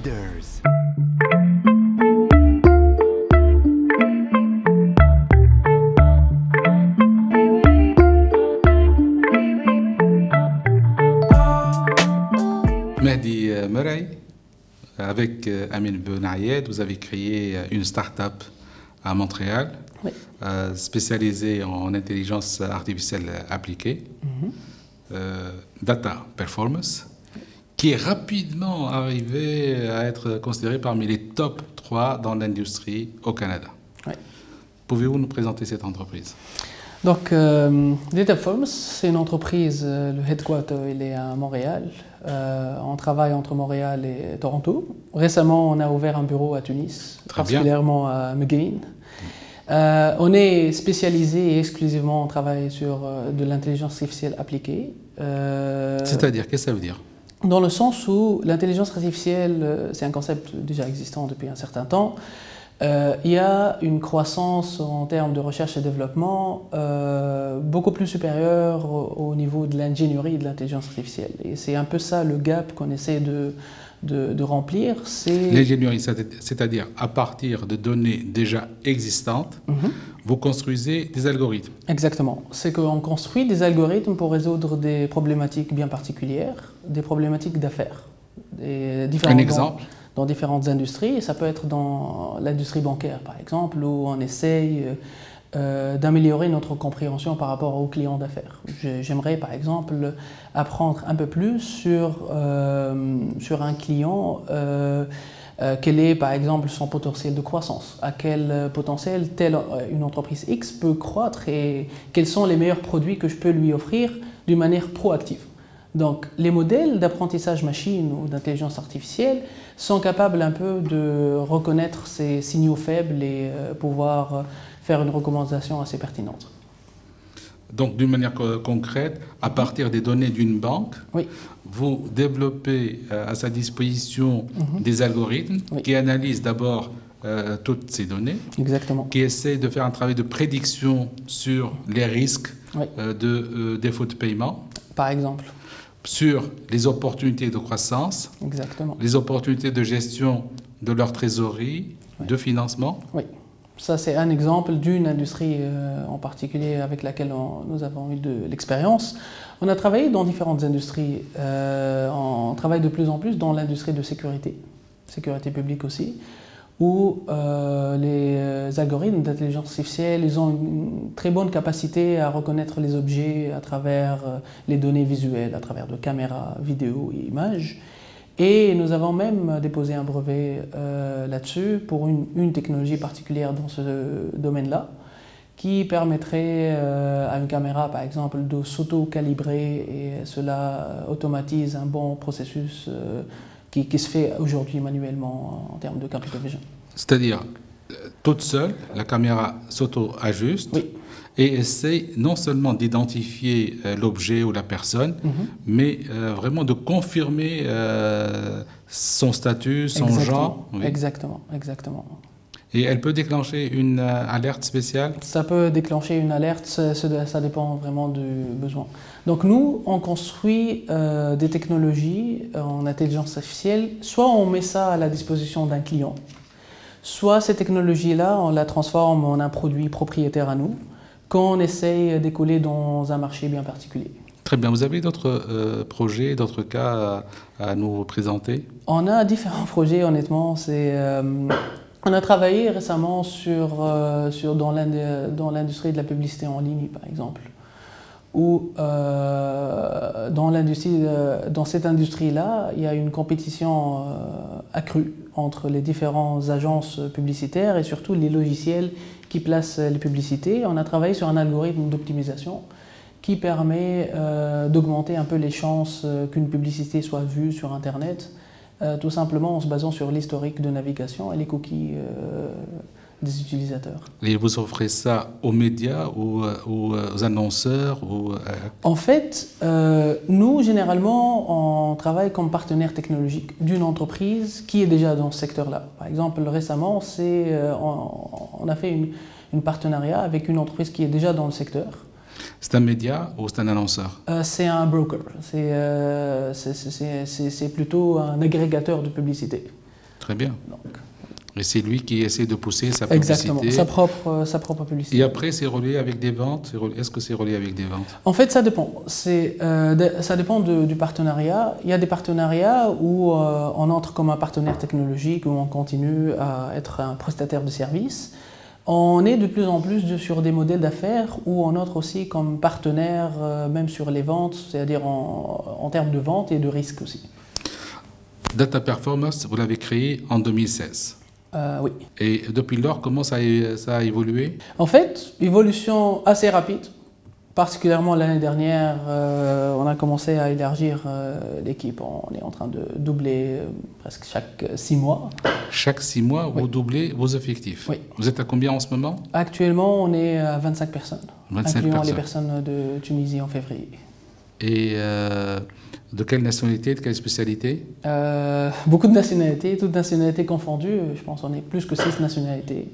Leaders. Mehdi Meraï, avec Amin Benayed, vous avez créé une start-up à Montréal, oui. Spécialisée en intelligence artificielle appliquée, Data Performance, qui est rapidement arrivé à être considéré parmi les top 3 dans l'industrie au Canada. Oui. Pouvez-vous nous présenter cette entreprise? Donc, Data Performance, c'est une entreprise, le headquarter il est à Montréal. On travaille entre Montréal et Toronto. Récemment, on a ouvert un bureau à Tunis, particulièrement à McGill. On est spécialisé et exclusivement, on travaille sur de l'intelligence artificielle appliquée. C'est-à-dire, qu'est-ce que ça veut dire? Dans le sens où l'intelligence artificielle, c'est un concept déjà existant depuis un certain temps. Il y a une croissance en termes de recherche et développement beaucoup plus supérieure au niveau de l'ingénierie et de l'intelligence artificielle. Et c'est un peu ça le gap qu'on essaie de remplir. L'ingénierie, c'est-à-dire à partir de données déjà existantes, vous construisez des algorithmes. Exactement. C'est qu'on construit des algorithmes pour résoudre des problématiques bien particulières, des problématiques d'affaires. Un exemple? Dans différentes industries, et ça peut être dans l'industrie bancaire par exemple, où on essaye d'améliorer notre compréhension par rapport aux clients d'affaires. J'aimerais par exemple apprendre un peu plus sur un client, quel est par exemple son potentiel de croissance, à quel potentiel une entreprise X peut croître et quels sont les meilleurs produits que je peux lui offrir d'une manière proactive. Donc, les modèles d'apprentissage machine ou d'intelligence artificielle sont capables un peu de reconnaître ces signaux faibles et pouvoir faire une recommandation assez pertinente. Donc, d'une manière concrète, à partir des données d'une banque, oui. Vous développez à sa disposition des algorithmes qui analysent d'abord toutes ces données, exactement. Qui essaient de faire un travail de prédiction sur les risques de défaut de paiement. Par exemple. Sur les opportunités de croissance, exactement. Les opportunités de gestion de leur trésorerie, de financement. Oui, ça c'est un exemple d'une industrie en particulier avec laquelle nous avons eu de l'expérience. On a travaillé dans différentes industries, on travaille de plus en plus dans l'industrie de sécurité publique aussi, où les algorithmes d'intelligence artificielle, ils ont une très bonne capacité à reconnaître les objets à travers les données visuelles, à travers de caméras, vidéos et images. Et nous avons même déposé un brevet là-dessus pour une technologie particulière dans ce domaine-là, qui permettrait à une caméra, par exemple, de s'auto-calibrer et cela automatise un bon processus qui se fait aujourd'hui manuellement en termes de computer vision. C'est-à-dire, toute seule, la caméra s'auto-ajuste et essaie non seulement d'identifier l'objet ou la personne, mais vraiment de confirmer son statut, son genre. Oui. Exactement, exactement. Et elle peut déclencher une alerte spéciale? Ça peut déclencher une alerte, ça dépend vraiment du besoin. Donc nous, on construit des technologies en intelligence artificielle, soit on met ça à la disposition d'un client, soit ces technologies-là, on la transforme en un produit propriétaire à nous, qu'on essaye d'écouler dans un marché bien particulier. Très bien. Vous avez d'autres projets, d'autres cas à nous présenter? On a différents projets, honnêtement. On a travaillé récemment dans l'industrie de la publicité en ligne, par exemple, où dans cette industrie-là, il y a une compétition accrue entre les différentes agences publicitaires et surtout les logiciels qui placent les publicités. On a travaillé sur un algorithme d'optimisation qui permet d'augmenter un peu les chances qu'une publicité soit vue sur Internet, tout simplement en se basant sur l'historique de navigation et les cookies des utilisateurs. Et vous offrez ça aux médias ou aux annonceurs En fait, nous, généralement, on travaille comme partenaire technologique d'une entreprise qui est déjà dans ce secteur-là. Par exemple, récemment, on a fait une partenariat avec une entreprise qui est déjà dans le secteur. C'est un média ou c'est un annonceur? C'est un broker, c'est plutôt un agrégateur de publicité. Très bien. Donc, et c'est lui qui essaie de pousser sa exactement, publicité. sa propre publicité. Et après, c'est relié avec des ventes? Est-ce que c'est relié avec des ventes? En fait, ça dépend. Ça dépend du partenariat. Il y a des partenariats où on entre comme un partenaire technologique, où on continue à être un prestataire de services. On est de plus en plus sur des modèles d'affaires où on entre aussi comme partenaire, même sur les ventes, c'est-à-dire en termes de vente et de risque aussi. Data Performance, vous l'avez créé en 2016. Oui. Et depuis lors, comment ça a évolué? En fait, évolution assez rapide. Particulièrement l'année dernière, on a commencé à élargir l'équipe. On est en train de doubler presque chaque 6 mois. Chaque 6 mois, oui. Vous doublez vos effectifs? Oui. Vous êtes à combien en ce moment? Actuellement, on est à 25 personnes, 25 incluant personnes. les personnes de Tunisie en février. Et de quelle nationalité, de quelle spécialité? Beaucoup de nationalités, toutes nationalités confondues. Je pense qu'on est plus que 6 nationalités.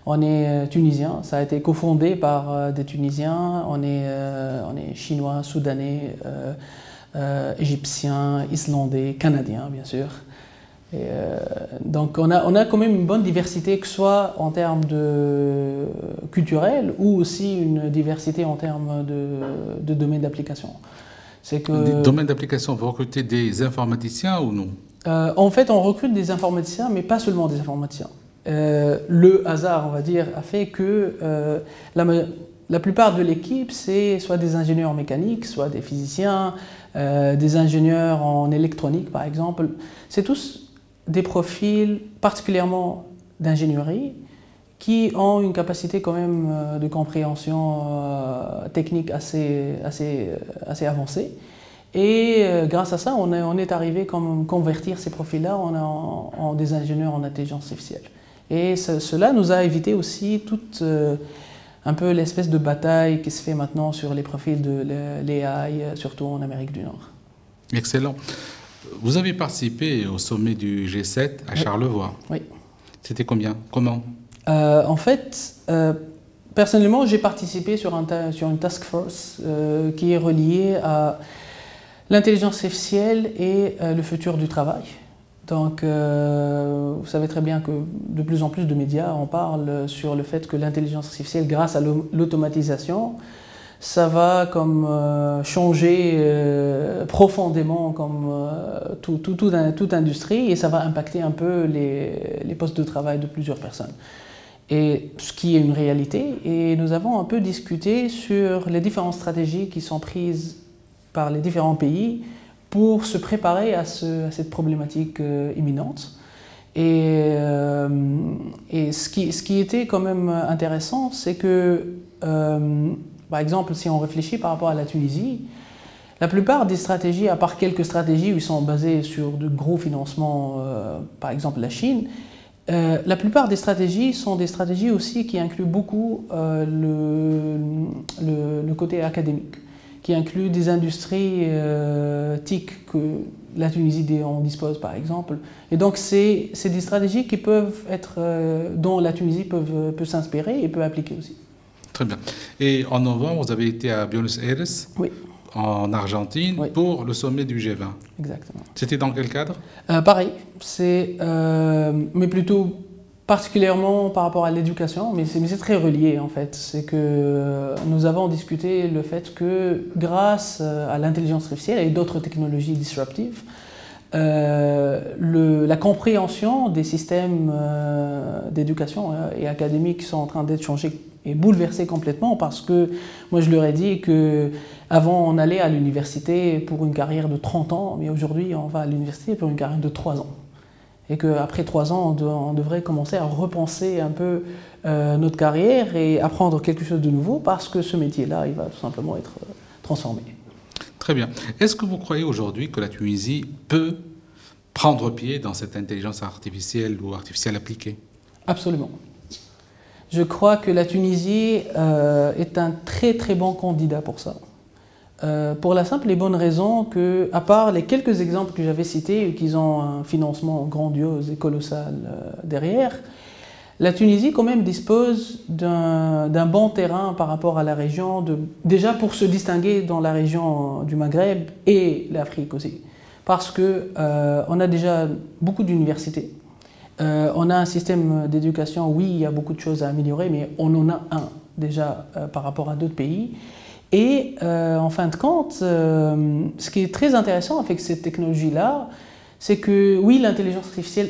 On est tunisien, ça a été cofondé par des Tunisiens. On est chinois, soudanais, égyptiens, islandais, canadiens, bien sûr. Et donc on a quand même une bonne diversité, que ce soit en termes de culturel ou aussi une diversité en termes de domaine d'application. C'est que des domaines d'application, vous recrutez des informaticiens ou non? En fait, on recrute des informaticiens, mais pas seulement des informaticiens. Le hasard, on va dire, a fait que la plupart de l'équipe, c'est soit des ingénieurs mécaniques, soit des physiciens, des ingénieurs en électronique, par exemple. C'est tous des profils particulièrement d'ingénierie qui ont une capacité quand même de compréhension technique assez avancée. Et grâce à ça, on est arrivé à convertir ces profils-là en des ingénieurs en intelligence artificielle. Et cela nous a évité aussi toute un peu l'espèce de bataille qui se fait maintenant sur les profils de l'AI, surtout en Amérique du Nord. Excellent. Vous avez participé au sommet du G7 à Charlevoix. Oui. C'était combien? Comment? En fait, personnellement, j'ai participé sur une task force qui est reliée à l'intelligence artificielle et le futur du travail. Donc, vous savez très bien que de plus en plus de médias en parlent sur le fait que l'intelligence artificielle, grâce à l'automatisation, ça va comme changer profondément comme toute industrie et ça va impacter un peu les postes de travail de plusieurs personnes. Et ce qui est une réalité, et nous avons un peu discuté sur les différentes stratégies qui sont prises par les différents pays pour se préparer à cette problématique imminente. Et ce qui était quand même intéressant, c'est que, par exemple, si on réfléchit par rapport à la Tunisie, la plupart des stratégies, à part quelques stratégies où ils sont basés sur de gros financements, par exemple la Chine, la plupart des stratégies sont des stratégies aussi qui incluent beaucoup le côté académique, qui inclut des industries TIC que la Tunisie en dispose par exemple. Et donc c'est des stratégies qui peuvent être, dont la Tunisie peut s'inspirer et peut appliquer aussi. Très bien. Et en novembre, vous avez été à Buenos Aires, oui, en Argentine, oui, pour le sommet du G20. Exactement. C'était dans quel cadre? Pareil, mais plutôt particulièrement par rapport à l'éducation, mais c'est très relié en fait. C'est que nous avons discuté le fait que grâce à l'intelligence artificielle et d'autres technologies disruptives, la compréhension des systèmes d'éducation et académiques sont en train d'être changés et bouleversés complètement parce que moi je leur ai dit qu'avant on allait à l'université pour une carrière de 30 ans, mais aujourd'hui on va à l'université pour une carrière de 3 ans. Et qu'après 3 ans, on devrait commencer à repenser un peu notre carrière et apprendre quelque chose de nouveau parce que ce métier-là, il va tout simplement être transformé. Très bien. Est-ce que vous croyez aujourd'hui que la Tunisie peut prendre pied dans cette intelligence artificielle ou artificielle appliquée? Absolument. Je crois que la Tunisie est un très très bon candidat pour ça. Pour la simple et bonne raison que, à part les quelques exemples que j'avais cités, qu'ils ont un financement grandiose et colossal derrière, la Tunisie quand même dispose d'un bon terrain par rapport à la région, déjà pour se distinguer dans la région du Maghreb et l'Afrique aussi. Parce qu'on a déjà beaucoup d'universités, On a un système d'éducation, oui, il y a beaucoup de choses à améliorer, mais on en a un déjà par rapport à d'autres pays. Et en fin de compte, ce qui est très intéressant avec cette technologie-là, c'est que oui, l'intelligence artificielle,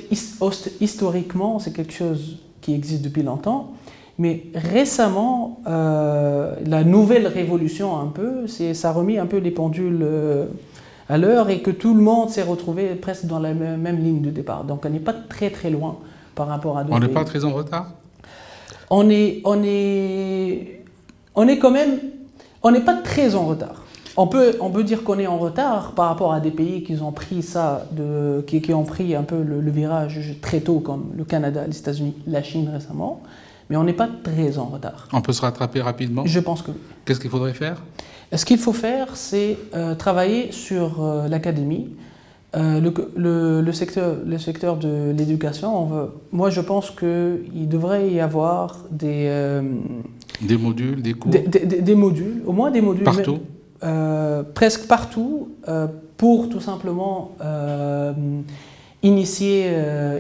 historiquement, c'est quelque chose qui existe depuis longtemps, mais récemment, la nouvelle révolution un peu, ça a remis un peu les pendules à l'heure et que tout le monde s'est retrouvé presque dans la même ligne de départ. Donc on n'est pas très très loin par rapport à d'autres pays. On n'est pas très en retard? On n'est quand même, on n'est pas très en retard. On peut dire qu'on est en retard par rapport à des pays qui ont pris ça, qui ont pris un peu le virage très tôt, comme le Canada, les États-Unis, la Chine récemment, mais on n'est pas très en retard. On peut se rattraper rapidement? Je pense que oui. Qu'est-ce qu'il faudrait faire? Ce qu'il faut faire, c'est travailler sur l'académie, le secteur de l'éducation. Moi, je pense qu'il devrait y avoir des modules, des cours? Des modules, au moins des modules. Partout? Presque partout, pour tout simplement initier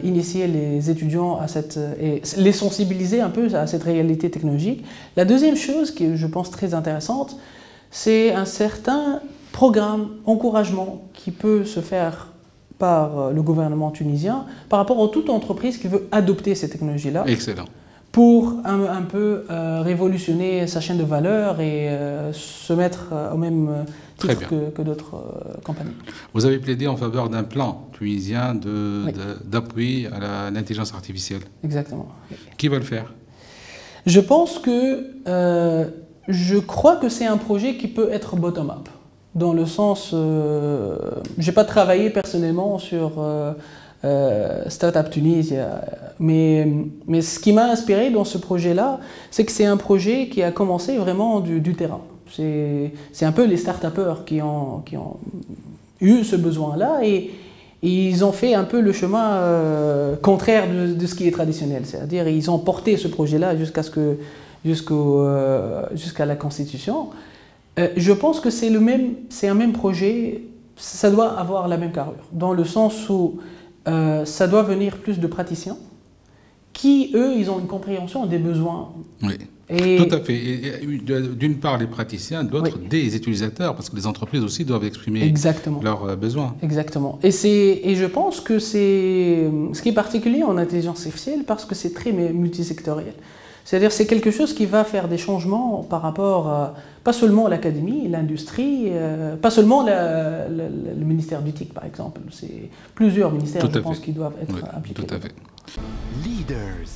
les étudiants et les sensibiliser un peu à cette réalité technologique. La deuxième chose qui est, je pense, très intéressante, c'est un certain programme, encouragement qui peut se faire par le gouvernement tunisien par rapport à toute entreprise qui veut adopter ces technologies-là. Excellent. Pour un peu révolutionner sa chaîne de valeur et se mettre au même titre que d'autres compagnies. Vous avez plaidé en faveur d'un plan tunisien d'appui à l'intelligence artificielle. Exactement. Qui va le faire? Je pense que... je crois que c'est un projet qui peut être bottom-up, dans le sens... je n'ai pas travaillé personnellement sur Startup Tunisia, mais ce qui m'a inspiré dans ce projet-là, c'est que c'est un projet qui a commencé vraiment du terrain. C'est un peu les start-upers qui ont eu ce besoin-là et ils ont fait un peu le chemin contraire de ce qui est traditionnel, c'est-à-dire ils ont porté ce projet-là jusqu'à la Constitution. Je pense que c'est un même projet, ça doit avoir la même carrure, dans le sens où ça doit venir plus de praticiens qui, eux, ils ont une compréhension des besoins. Oui, tout à fait. D'une part, les praticiens, d'autre, des utilisateurs, parce que les entreprises aussi doivent exprimer leurs besoins. Exactement. Et je pense que c'est ce qui est particulier en intelligence artificielle, parce que c'est très multisectoriel. C'est-à-dire c'est quelque chose qui va faire des changements par rapport à, pas seulement à l'académie, l'industrie, pas seulement le ministère du TIC par exemple. C'est plusieurs ministères, je pense, qui doivent être impliqués. Tout à fait. Leaders.